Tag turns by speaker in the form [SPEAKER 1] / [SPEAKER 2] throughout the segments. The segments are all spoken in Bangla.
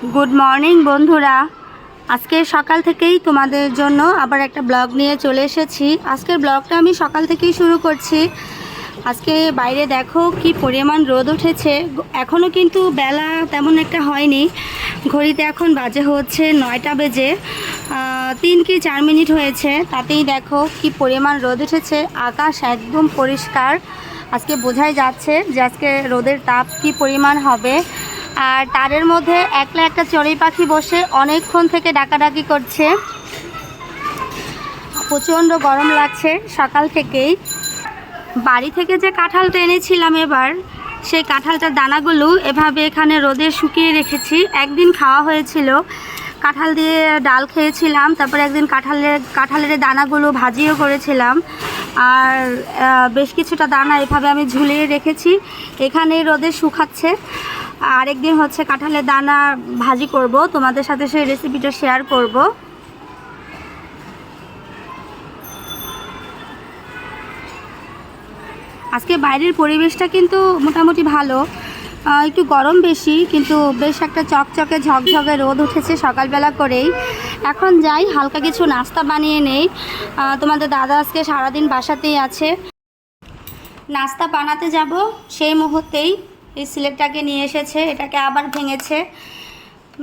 [SPEAKER 1] গুড মর্নিং বন্ধুরা। আজকে সকাল থেকেই তোমাদের জন্য আবার একটা ব্লগ নিয়ে চলে এসেছি। আজকের ব্লগটা আমি সকাল থেকেই শুরু করছি। আজকে বাইরে দেখো কি পরিমাণ রোদ উঠেছে। এখনও কিন্তু বেলা তেমন একটা হয়নি। ঘড়িতে এখন বাজে হচ্ছে 9টা বেজে 3 কি 4 মিনিট হয়েছে। তাতেই দেখো কি পরিমাণ রোদ উঠেছে। আকাশ একদম পরিষ্কার। আজকে বোঝাই যাচ্ছে যে আজকে রোদের তাপ কি পরিমাণ হবে। আর তারের মধ্যে একলা একটা চড়ুই পাখি বসে অনেকক্ষণ থেকে ডাকাডাকি করছে। প্রচণ্ড গরম লাগছে সকাল থেকেই। বাড়ি থেকে যে কাঁঠালটা এনেছিলাম এবার, সেই কাঁঠালটার দানাগুলো এভাবে এখানে রোদে শুকিয়ে রেখেছি। একদিন খাওয়া হয়েছিল, কাঁঠাল দিয়ে ডাল খেয়েছিলাম। তারপরে একদিন কাঁঠালের দানাগুলো ভাজিও করেছিলাম। আর বেশ কিছুটা দানা এভাবে আমি ঝুলিয়ে রেখেছি, এখানে রোদে শুকাচ্ছে। আরেকদিন হচ্ছে কাঁঠালের দানা ভাজি করব, তোমাদের সাথে সেই রেসিপিটা শেয়ার করব। আজকে বাইরের পরিবেশটা কিন্তু মোটামুটি ভালো, একটু গরম বেশি, কিন্তু বেশ একটা চকচকে ঝকঝকে রোদ উঠেছে সকালবেলা করেই। এখন যাই হালকা কিছু নাস্তা বানিয়ে নেই। তোমাদের দাদা আজকে সারাদিন বাসাতেই আছে। নাস্তা বানাতে যাব সেই মুহূর্তেই এই সিলেটটাকে নিয়ে এসেছে, এটাকে আবার ভেঙেছে।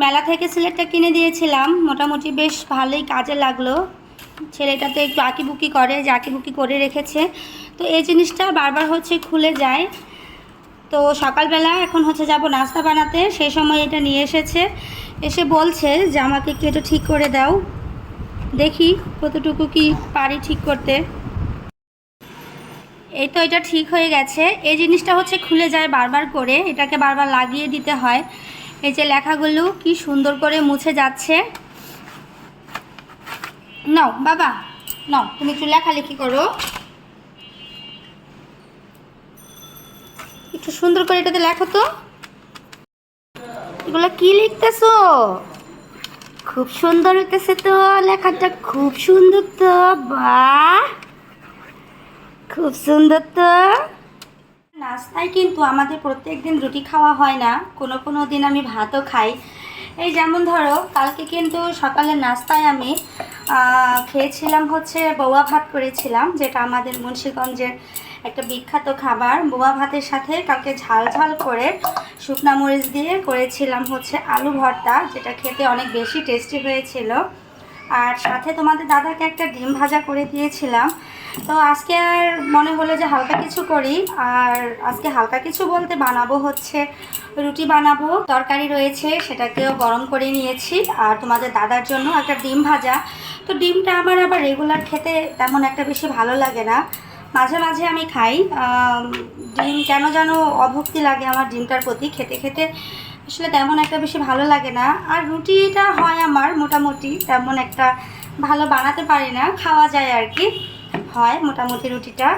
[SPEAKER 1] মেলা থেকে সিলেটটা কিনে দিয়েছিলাম, মোটামুটি বেশ ভালোই কাজে লাগলো। ছেলেটা তো একটু আঁকিবুকি করে, যে আঁকিবুকি করে রেখেছে, তো এই জিনিসটা বারবার হচ্ছে খুলে যায়। তো সকালবেলা এখন হচ্ছে যাব নাস্তা বানাতে, সেই সময় এটা নিয়ে এসেছে। এসে বলছে যে আমাকে একটু এটা ঠিক করে দাও। দেখি কতটুকু কি পারি ঠিক করতে। এই তো এটা ঠিক হয়ে গেছে। এই জিনিসটা হচ্ছে খুলে যায় বারবার করে, এটাকে বারবার লাগিয়ে দিতে হয়। এই যে লেখাগুলো কি সুন্দর করে মুছে যাচ্ছে। নাও বাবা, নাও তুমি একটু লেখালেখি করো, একটু সুন্দর করে এটাতে লেখো তো। এগুলো কি লিখতেছো? খুব সুন্দর হইতেছে তো লেখাটা, খুব সুন্দর তো। বাহ, খুব সুন্দর তো। নাস্তায় কিন্তু আমাদের প্রত্যেক দিন রুটি খাওয়া হয় না, কোনো কোনো দিন আমি ভাতও খাই। এই যেমন ধরো কালকে কিন্তু সকালের নাস্তায় আমি খেয়েছিলাম হচ্ছে বৌয়া ভাত করেছিলাম, যেটা আমাদের মুন্সিগঞ্জের একটা বিখ্যাত খাবার। বৌয়া ভাতের সাথে কালকে ঝাল ঝাল করে শুকনা মরিচ দিয়ে করেছিলাম হচ্ছে আলু ভর্তা, যেটা খেতে অনেক বেশি টেস্টি হয়েছিল। আর সাথে তোমাদের দাদাকে একটা ডিম ভাজা করে দিয়েছিলাম। তো আজকে আর মনে হলো যে হালকা কিছু করি। আর আজকে হালকা কিছু বলতে বানাবো হচ্ছে রুটি বানাবো, তরকারি রয়েছে সেটাকেও গরম করে নিয়েছি। আর তোমাদের দাদার জন্য একটা ডিম ভাজা। তো ডিমটা আমার আবার রেগুলার খেতে তেমন একটা বেশি ভালো লাগে না, মাঝে মাঝে আমি খাই। ডিম কেন যেন অভক্তি লাগে আমার ডিমটার প্রতি, খেতে খেতে আসলে তেমন একটা বেশি ভালো লাগে না। আর রুটিটা হয় আমার মোটামুটি, তেমন একটা ভালো বানাতে পারি না, খাওয়া যায় আর কি, হয় মোটামুটি রুটিটা।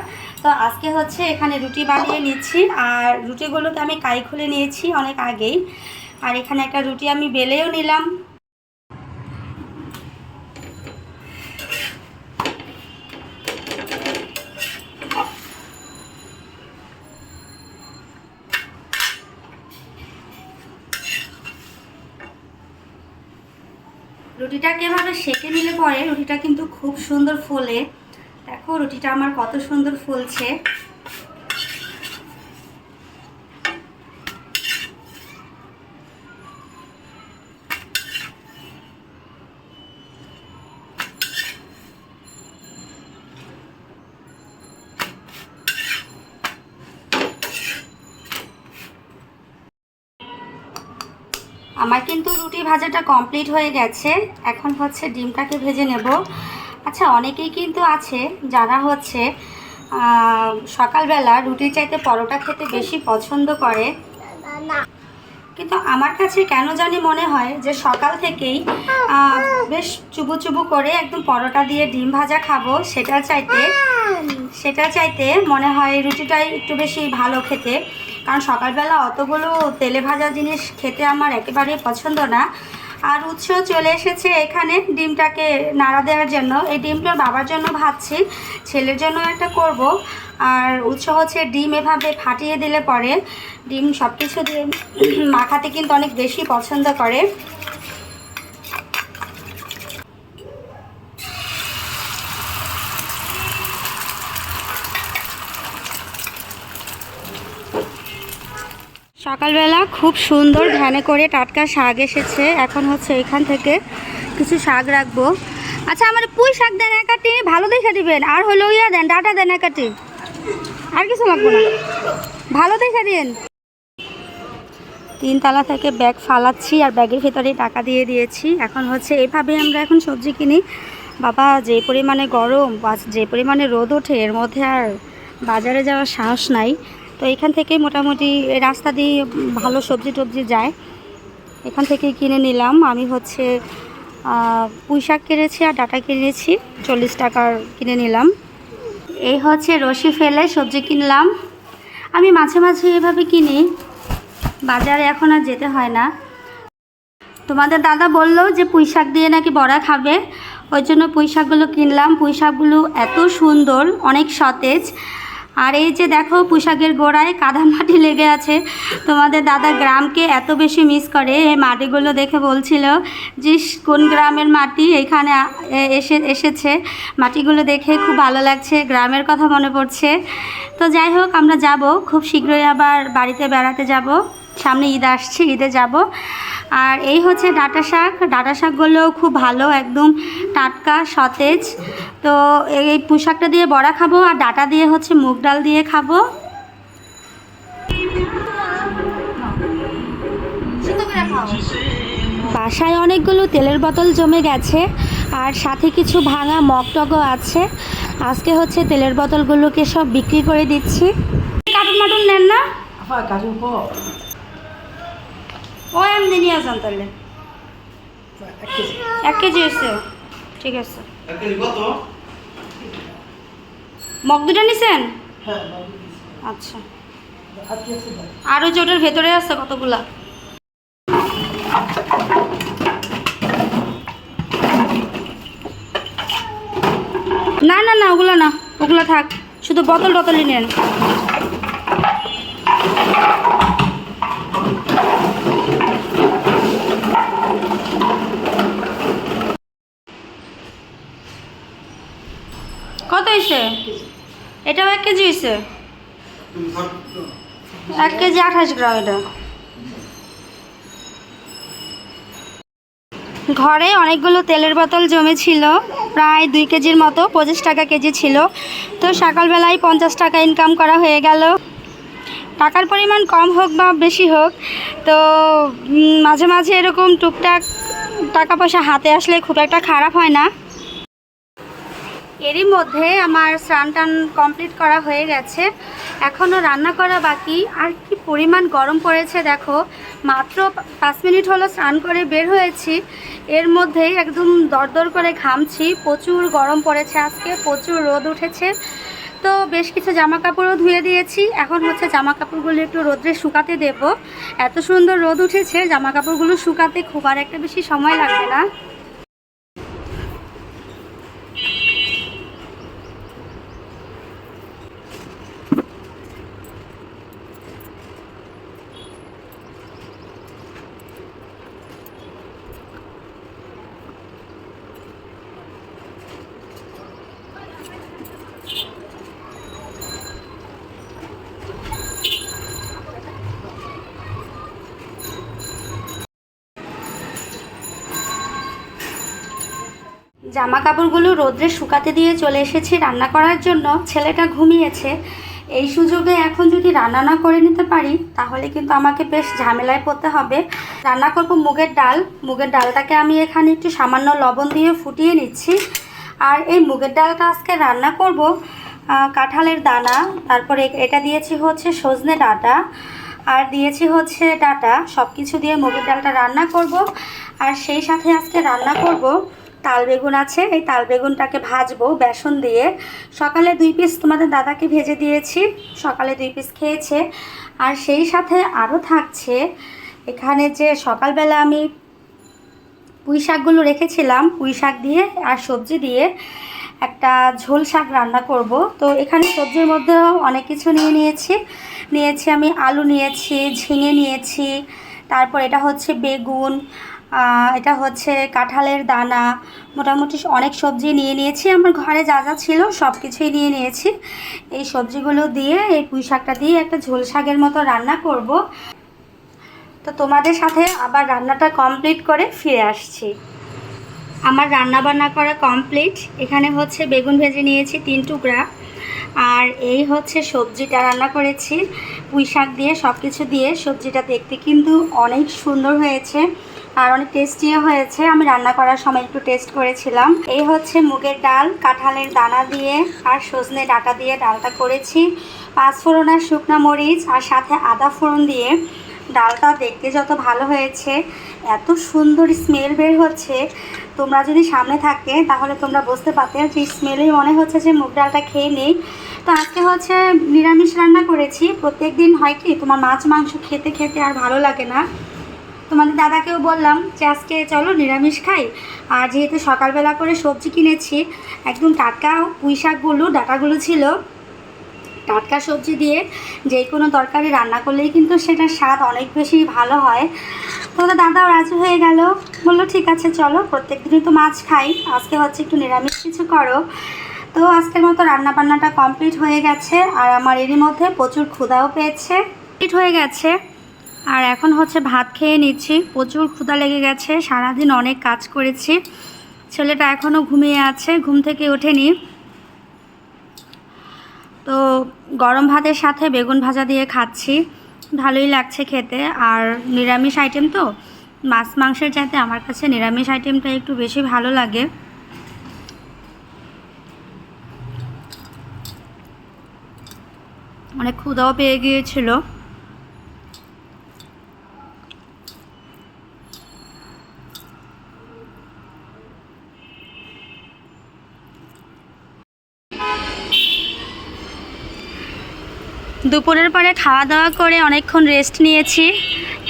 [SPEAKER 1] তো আজকে হচ্ছে এখানে রুটি বানিয়ে নিচ্ছি। আর রুটিগুলোকে আমি কাই খুলে নিয়েছি অনেক আগেই। আর এখানে একটা রুটি আমি বেলেও নিলাম। রুটিটাকে এভাবে সেঁকে নিলে পরে রুটিটা কিন্তু খুব সুন্দর ফোলে। দেখো রুটিটা আমার কত সুন্দর ফুলছে। আমার কিন্তু রুটি ভাজাটা কমপ্লিট হয়ে গেছে। এখন হচ্ছে ডিমটাকে ভেজে নেব। আচ্ছা, অনেকেই কিন্তু আছে যারা হচ্ছে সকালবেলা রুটির চাইতে পরোটা খেতে বেশি পছন্দ করে, কিন্তু আমার কাছে কেন জানি মনে হয় যে সকাল থেকেই বেশ চুবু চুবু করে একদম পরোটা দিয়ে ডিম ভাজা খাবো, সেটা চাইতে মনে হয় রুটিটাই একটু বেশি ভালো খেতে। কারণ সকালবেলা অতগুলো তেলে ভাজা জিনিস খেতে আমার একেবারেই পছন্দ না। আর উৎস চলে এসেছে এখানে ডিমটাকে নাড়া দেওয়ার জন্য। এই ডিমটা বাবার জন্য ভাজছি, ছেলের জন্য একটা করব। আর উৎস হচ্ছে ডিম এভাবে ফাটিয়ে দিলে পরে ডিম সব কিছু দিয়ে মাখাতে কিন্তু অনেক বেশি পছন্দ করে। সকালবেলা খুব সুন্দর ধ্যানে করে টাটকা শাক এসেছে। এখন হচ্ছে এখান থেকে কিছু শাক রাখবো। আচ্ছা, আমার পুঁই শাক দেন এক কাটি, ভালো দেখে দিবেন। আর হলো ইয়া দেন, ডাটা দেন এক কাটি, আর কিছু লাগবে না, ভালো দেখে দিন। 3 তলা থেকে ব্যাগ ফালাচ্ছি আর ব্যাগের ভিতরে টাকা দিয়ে দিয়েছি। এখন হচ্ছে এভাবে আমরা এখন সবজি কিনি। বাবা, যে পরিমাণে গরম বা যে পরিমাণে রোদ ওঠে, এর মধ্যে আর বাজারে যাওয়ার সাহস নাই। তো এখান থেকেই মোটামুটি রাস্তা দিয়ে ভালো সবজি টবজি যায়, এখান থেকেই কিনে নিলাম। আমি হচ্ছে পুঁই শাক কিনেছি আর ডাটা কিনেছি, 40 টাকার কিনে নিলাম। এই হচ্ছে রশি ফেলে সবজি কিনলাম। আমি মাঝে মাঝে এভাবে কিনি, বাজারে এখন আর যেতে হয় না। তোমাদের দাদা বললো যে পুঁই শাক দিয়ে নাকি বড়া খাবে, ওই জন্য পুঁই শাকগুলো কিনলাম। পুঁই শাকগুলো এত সুন্দর, অনেক সতেজ। আর এই যে দেখো, পুঁই শাকের গোড়ায় কাদা মাটি লেগে আছে। তোমাদের দাদা গ্রামকে এত বেশি মিস করে, এই মাটিগুলো দেখে বলছিল যে কোন গ্রামের মাটি এখানে এসেছে। মাটিগুলো দেখে খুব ভালো লাগছে, গ্রামের কথা মনে পড়ছে। তো যাই হোক, আমরা যাব খুব শীঘ্রই, আবার বাড়িতে বেড়াতে যাব। সামনে ঈদ আসছে, ঈদে যাব। আর এই হচ্ছে ডাঁটা শাক। ডাঁটা শাকগুলোও খুব ভালো, একদম টাটকা সতেজ। তো এই পুঁই শাকটা দিয়ে বড়া খাবো, আর ডাঁটা দিয়ে হচ্ছে মুগ ডাল দিয়ে খাবো। বাসায় অনেকগুলো তেলের বোতল জমে গেছে, আর সাথে কিছু ভাঙা মগ টগও আছে। আজকে হচ্ছে তেলের বোতলগুলোকে সব বিক্রি করে দিচ্ছি। কার্টুন মাটুন নেন না? ও এমনি নিয়ে যান তাহলে। 1 কেজি হয়েছে, ঠিক আছে। মগ দুটা নিছেন? আচ্ছা, আর ওই যে ওটার ভেতরে আছে কতগুলা। না না না, ওগুলো না, ওগুলো থাক, শুধু বোতল টতলই নেন। কত হয়েছে? এটাও 1 কেজি হয়েছে। 1 কেজি 28 গ্রাম। এটা ঘরে অনেকগুলো তেলের বোতল জমেছিল, প্রায় 2 কেজির মতো, 25 টাকা কেজি ছিল। তো সকালবেলায় 50 টাকা ইনকাম করা হয়ে গেল। টাকার পরিমাণ কম হোক বা বেশি হোক, তো মাঝে মাঝে এরকম টুকটাক টাকা পয়সা হাতে আসলে খুব একটা খারাপ হয় না। এরই মধ্যে আমার স্নান টান কমপ্লিট করা হয়ে গেছে, এখনও রান্না করা বাকি। আর কি পরিমাণ গরম পড়েছে দেখো, মাত্র 5 মিনিট হলো স্নান করে বের হয়েছি, এর মধ্যেই একদম দরদর করে ঘামছি। প্রচুর গরম পড়েছে আজকে, প্রচুর রোদ উঠেছে। তো বেশ কিছু জামা কাপড়ও ধুয়ে দিয়েছি, এখন হচ্ছে জামা কাপড়গুলো একটু রোদ্রে শুকাতে দেব। এত সুন্দর রোদ উঠেছে, জামা কাপড়গুলো শুকাতে খুব আর একটা বেশি সময় লাগবে না। জামা কাপড়গুলো রোদ্রে শুকাতে দিয়ে চলে এসেছি রান্না করার জন্য। ছেলেটা ঘুমিয়েছে, এই সুযোগে এখন যদি রান্না না করে নিতে পারি তাহলে কিন্তু আমাকে বেশ ঝামেলায় পড়তে হবে। রান্না করব মুগের ডাল। মুগের ডালটাকে আমি এখানে একটু সামান্য লবণ দিয়ে ফুটিয়ে নিচ্ছি। আর এই মুগের ডালটা আজকে রান্না করব কাঁঠালের দানা, তারপরে এটা দিয়েছি হচ্ছে সজনে ডাঁটা, আর দিয়েছি হচ্ছে ডাঁটা, সব কিছু দিয়ে মুগের ডালটা রান্না করব। আর সেই সাথে আজকে রান্না করব তাল বেগুন আছে, এই তাল বেগুনটাকে ভাজবো বেসন দিয়ে। সকালে 2 পিস তোমাদের দাদাকে ভেজে দিয়েছি, সকালে 2 পিস খেয়েছে। আর সেই সাথে আরও থাকছে এখানে যে সকালবেলা আমি পুঁই শাকগুলো রেখেছিলাম, পুঁই শাক দিয়ে আর সবজি দিয়ে একটা ঝোল শাক রান্না করব। তো এখানে সবজির মধ্যেও অনেক কিছু নিয়েছি আমি আলু নিয়েছি, ঝিঙে নিয়েছি, তারপর এটা হচ্ছে বেগুন, এটা হচ্ছে কাঁঠালের দানা, মোটামুটি অনেক সবজি নিয়েছি। আমার ঘরে যা যা ছিল সব কিছুই নিয়েছি। এই সবজিগুলো দিয়ে এই পুঁই শাকটা দিয়ে একটা ঝোল শাকের মতো রান্না করব। তো তোমাদের সাথে আবার রান্নাটা কমপ্লিট করে ফিরে আসছি। আমার রান্না বান্না করা কমপ্লিট। এখানে হচ্ছে বেগুন ভেজে নিয়েছি 3 টুকরা, আর এই হচ্ছে সবজিটা রান্না করেছি পুঁই শাক দিয়ে। সব কিছু দিয়ে সবজিটা দেখতে কিন্তু অনেক সুন্দর হয়েছে আর অনেক টেস্টিও হয়েছে। আমি রান্না করার সময় একটু টেস্ট করেছিলাম। এই হচ্ছে মুগের ডাল কাঁঠালের দানা দিয়ে আর সজনে ডাঁটা দিয়ে ডালটা করেছি, 5 ফোড়ন আর শুকনো মরিচ আর সাথে আদা ফোড়ন দিয়ে। ডালটা দেখতে যত ভালো হয়েছে, এত সুন্দর স্মেল বের হচ্ছে, তোমরা যদি সামনে থাকে তাহলে তোমরা বুঝতে পারতে যে স্মেলেই মনে হচ্ছে যে মুগ ডালটা খেয়ে নেই। তো আজকে হচ্ছে নিরামিষ রান্না করেছি। প্রত্যেক দিন হয় কি তোমার মাছ মাংস খেতে খেতে আর ভালো লাগে না। তোমাদের দাদাকেও বললাম যে আজকে চলো নিরামিষ খাই। আর যেহেতু সকালবেলা করে সবজি কিনেছি, একদম টাটকা পুঁই শাকগুলো ডাঁটাগুলো ছিল, টাটকা সবজি দিয়ে যে কোনো তরকারি রান্না করলেই কিন্তু সেটার স্বাদ অনেক বেশি ভালো হয়। তো দাদাও রাজি হয়ে গেল, বললো ঠিক আছে চলো, প্রত্যেক দিনই তো মাছ খাই, আজকে হচ্ছে একটু নিরামিষ কিছু করো। তো আজকের মতো রান্নাবান্নাটা কমপ্লিট হয়ে গেছে আর আমার এরই মধ্যে প্রচুর ক্ষুধাও পেয়েছে, কমপ্লিট হয়ে গেছে। আর এখন হচ্ছে ভাত খেয়ে নিচ্ছি, প্রচুর ক্ষুধা লেগে গেছে, সারাদিন অনেক কাজ করেছি। ছেলেটা এখনও ঘুমিয়ে আছে, ঘুম থেকে ওঠেনি। তো গরম ভাতের সাথে বেগুন ভাজা দিয়ে খাচ্ছি, ভালোই লাগছে খেতে। আর নিরামিষ আইটেম তো, মাছ মাংসের চাইতে আমার কাছে নিরামিষ আইটেমটা একটু বেশি ভালো লাগে। অনেক ক্ষুধাও পেয়ে গিয়েছিল। দুপুরের পরে খাওয়া দাওয়া করে অনেকক্ষণ রেস্ট নিয়েছি,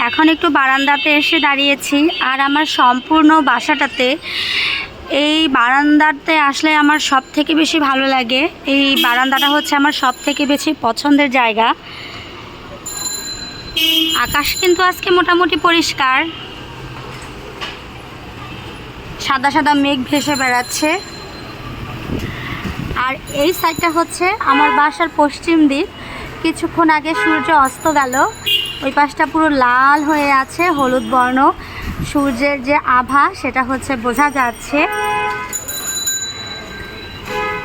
[SPEAKER 1] এখন একটু বারান্দাতে এসে দাঁড়িয়েছি। আর আমার সম্পূর্ণ বাসাটাতে এই বারান্দাতে আসলে আমার সব থেকে বেশি ভালো লাগে। এই বারান্দাটা হচ্ছে আমার সব থেকে বেশি পছন্দের জায়গা। আকাশ কিন্তু আজকে মোটামুটি পরিষ্কার, সাদা সাদা মেঘ ভেসে বেড়াচ্ছে। আর এই সাইডটা হচ্ছে আমার বাসার পশ্চিম দিক। কিছুক্ষণ আগে সূর্য অস্ত গেল, ওই পাশটা পুরো লাল হয়ে আছে, হলুদ বর্ণ, সূর্যের যে আভা সেটা হচ্ছে বোঝা যাচ্ছে।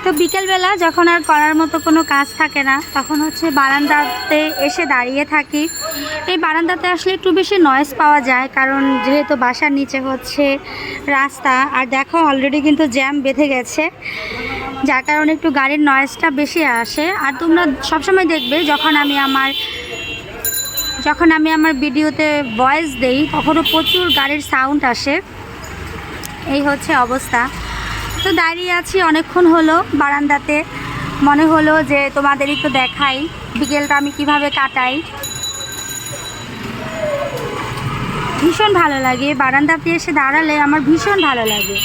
[SPEAKER 1] তো বিকেলবেলা যখন আর করার মতো কোনো কাজ থাকে না, তখন হচ্ছে বারান্দাতে এসে দাঁড়িয়ে থাকি। এই বারান্দাতে আসলে একটু বেশি নয়েজ পাওয়া যায়, কারণ যেহেতু বাসার নিচে হচ্ছে রাস্তা। আর দেখো অলরেডি কিন্তু জ্যাম বেঁধে গেছে, যার কারণে একটু গাড়ির নয়েজটা বেশি আসে। আর তোমরা সবসময় দেখবে যখন আমি আমার ভিডিওতে ভয়েস দেই তখনও প্রচুর গাড়ির সাউন্ড আসে। এই হচ্ছে অবস্থা। তো দাঁড়িয়ে আছি অনেকক্ষণ হলো বারান্দাতে, মনে হলো যে তোমাদের একটু দেখাই বিকেলটা আমি কিভাবে কাটাই। ভীষণ ভালো লাগে বারান্দাতে এসে দাঁড়ালে, আমার ভীষণ ভালো লাগে।